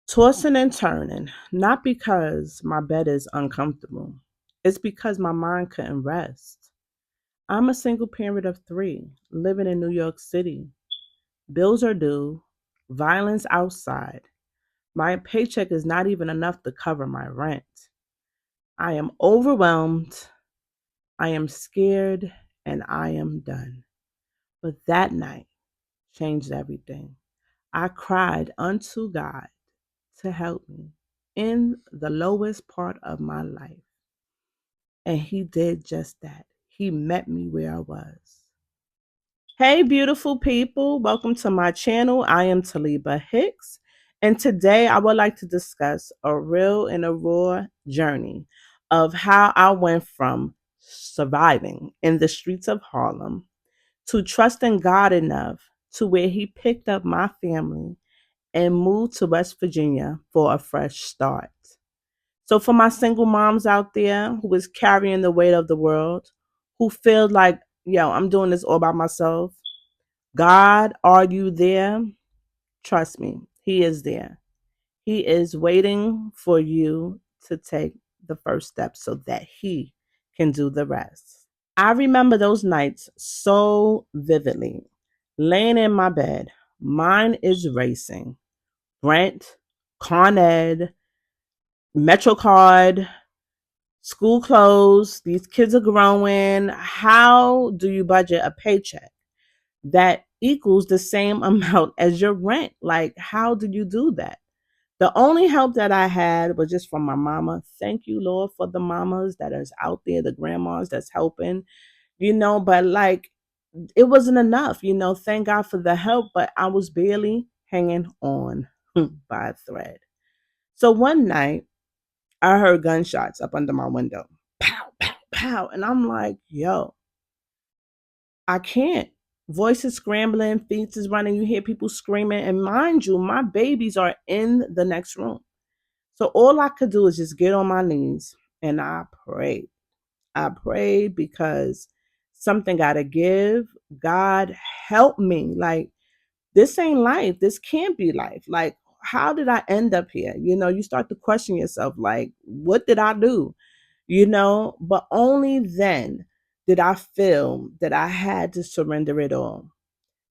Tossing and turning, not because my bed is uncomfortable. It's because my mind couldn't rest. I'm a single parent of three, living in New York City. Bills are due, violence outside. My paycheck is not even enough to cover my rent. I am overwhelmed, I am scared, and I am done. But that night changed everything. I cried unto God to help me in the lowest part of my life. And He did just that. He met me where I was. Hey, beautiful people. Welcome to my channel. I am Taliba Hicks. And today I would like to discuss a real and a raw journey of how I went from surviving in the streets of Harlem to trusting God enough to where He picked up my family and moved to West Virginia for a fresh start. So, for my single moms out there who is carrying the weight of the world, who feel like, yo, I'm doing this all by myself, God, are you there? Trust me, He is there. He is waiting for you to take the first step so that He can do the rest. I remember those nights so vividly. Laying in my bed, mind is racing. Rent, Con Ed, MetroCard, school clothes, these kids are growing. How do you budget a paycheck that equals the same amount as your rent? Like, how do you do that? The only help that I had was just from my mama. Thank you, Lord, for the mamas that is out there, the grandmas that's helping, but like it wasn't enough, thank God for the help, but I was barely hanging on by a thread. So one night I heard gunshots up under my window. Pow, pow, pow. And I'm like, yo, I can't. Voices scrambling, feet is running, you hear people screaming. And mind you, my babies are in the next room. So all I could do is just get on my knees and I prayed. I prayed because something got to give. God help me. Like, this ain't life. This can't be life. Like, how did I end up here? You start to question yourself, like, what did I do? But only then did I feel that I had to surrender it all.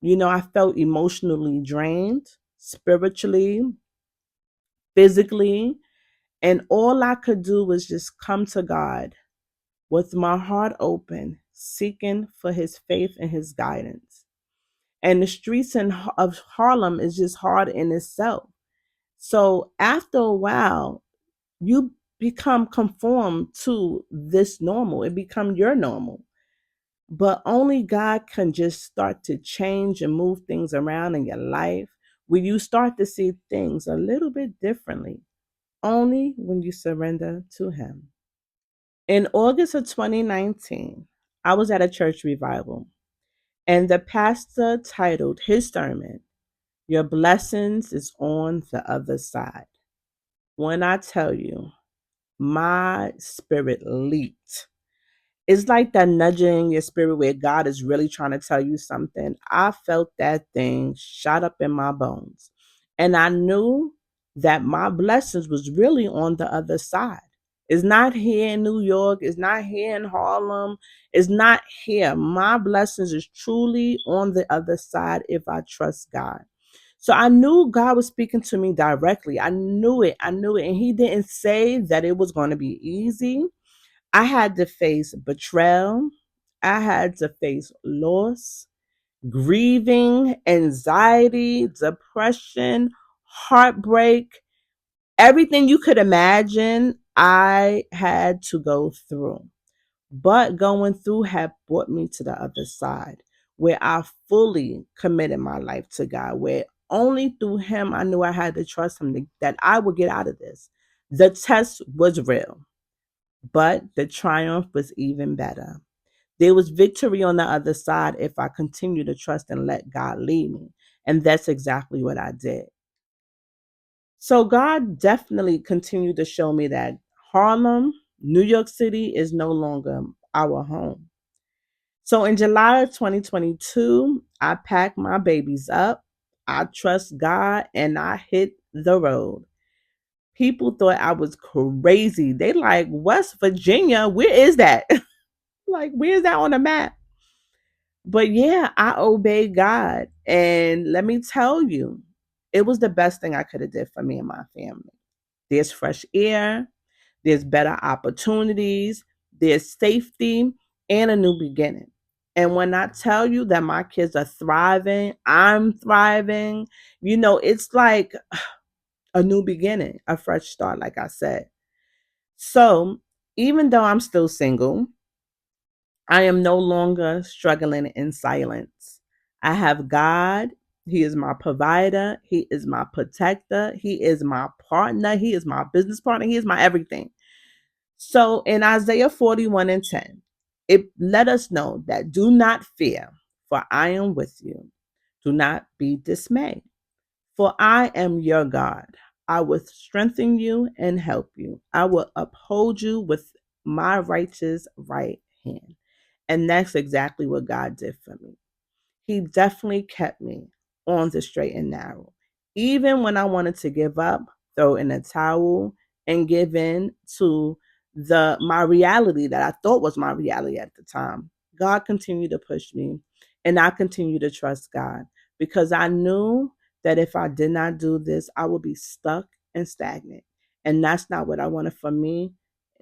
I felt emotionally drained, spiritually, physically, and all I could do was just come to God with my heart open, seeking for His faith and His guidance. And the streets of Harlem is just hard in itself. So after a while, you become conformed to this normal. It become your normal. But only God can just start to change and move things around in your life where you start to see things a little bit differently, only when you surrender to Him. In August of 2019, I was at a church revival, and the pastor titled his sermon, Your Blessings is on the Other Side. When I tell you, my spirit leaped. It's like that nudging in your spirit where God is really trying to tell you something. I felt that thing shot up in my bones. And I knew that my blessings was really on the other side. It's not here in New York. It's not here in Harlem. It's not here. My blessings is truly on the other side if I trust God. So I knew God was speaking to me directly. I knew it. I knew it. And He didn't say that it was going to be easy. I had to face betrayal. I had to face loss, grieving, anxiety, depression, heartbreak, everything you could imagine. I had to go through. But going through had brought me to the other side where I fully committed my life to God, where only through Him I knew I had to trust Him that I would get out of this. The test was real, but the triumph was even better. There was victory on the other side if I continued to trust and let God lead me. And that's exactly what I did. So God definitely continued to show me that Harlem, New York City is no longer our home. So in July of 2022, I packed my babies up. I trust God and I hit the road. People thought I was crazy. They like, West Virginia, where is that? Like, where's that on the map? But yeah, I obeyed God. And let me tell you, it was the best thing I could have did for me and my family. There's fresh air, there's better opportunities, there's safety, and a new beginning. And when I tell you that my kids are thriving, I'm thriving, it's like a new beginning, a fresh start, like I said. So even though I'm still single, I am no longer struggling in silence. I have God. He is my provider. He is my protector. He is my partner. He is my business partner. He is my everything. So in Isaiah 41 and 10, it let us know that do not fear, for I am with you. Do not be dismayed, for I am your God. I will strengthen you and help you. I will uphold you with my righteous right hand. And that's exactly what God did for me. He definitely kept me on the straight and narrow. Even when I wanted to give up, throw in a towel, and give in to the my reality that I thought was my reality at the time, God continued to push me, and I continued to trust God because I knew that if I did not do this, I would be stuck and stagnant. And that's not what I wanted for me,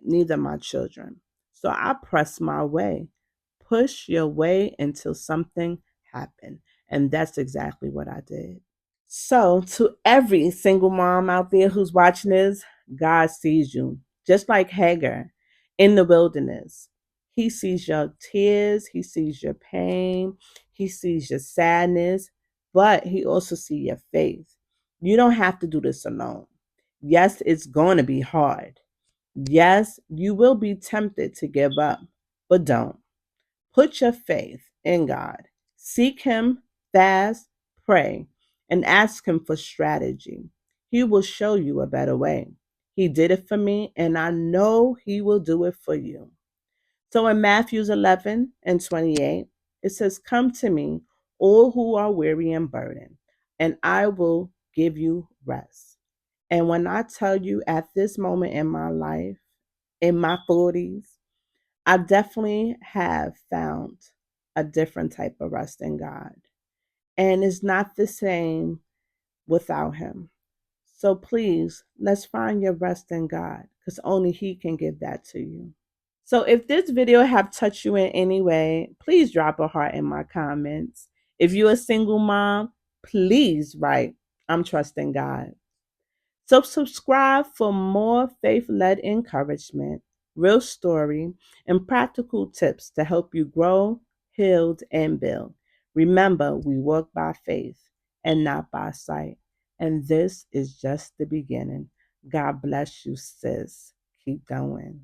neither my children. So I pressed my way. Push your way until something happened. And that's exactly what I did. So, to every single mom out there who's watching this, God sees you, just like Hagar in the wilderness. He sees your tears, He sees your pain, He sees your sadness, but He also sees your faith. You don't have to do this alone. Yes, it's going to be hard. Yes, you will be tempted to give up, but don't. Put your faith in God. Seek Him, fast, pray, and ask Him for strategy. He will show you a better way. He did it for me, and I know He will do it for you. So in Matthew 11 and 28, it says, come to me, all who are weary and burdened, and I will give you rest. And when I tell you at this moment in my life, in my 40s, I definitely have found a different type of rest in God. And it's not the same without Him. So please, let's find your rest in God because only He can give that to you. So if this video have touched you in any way, please drop a heart in my comments. If you're a single mom, please write, I'm trusting God. So subscribe for more faith-led encouragement, real story, and practical tips to help you grow, heal, and build. Remember, we walk by faith and not by sight. And this is just the beginning. God bless you, sis. Keep going.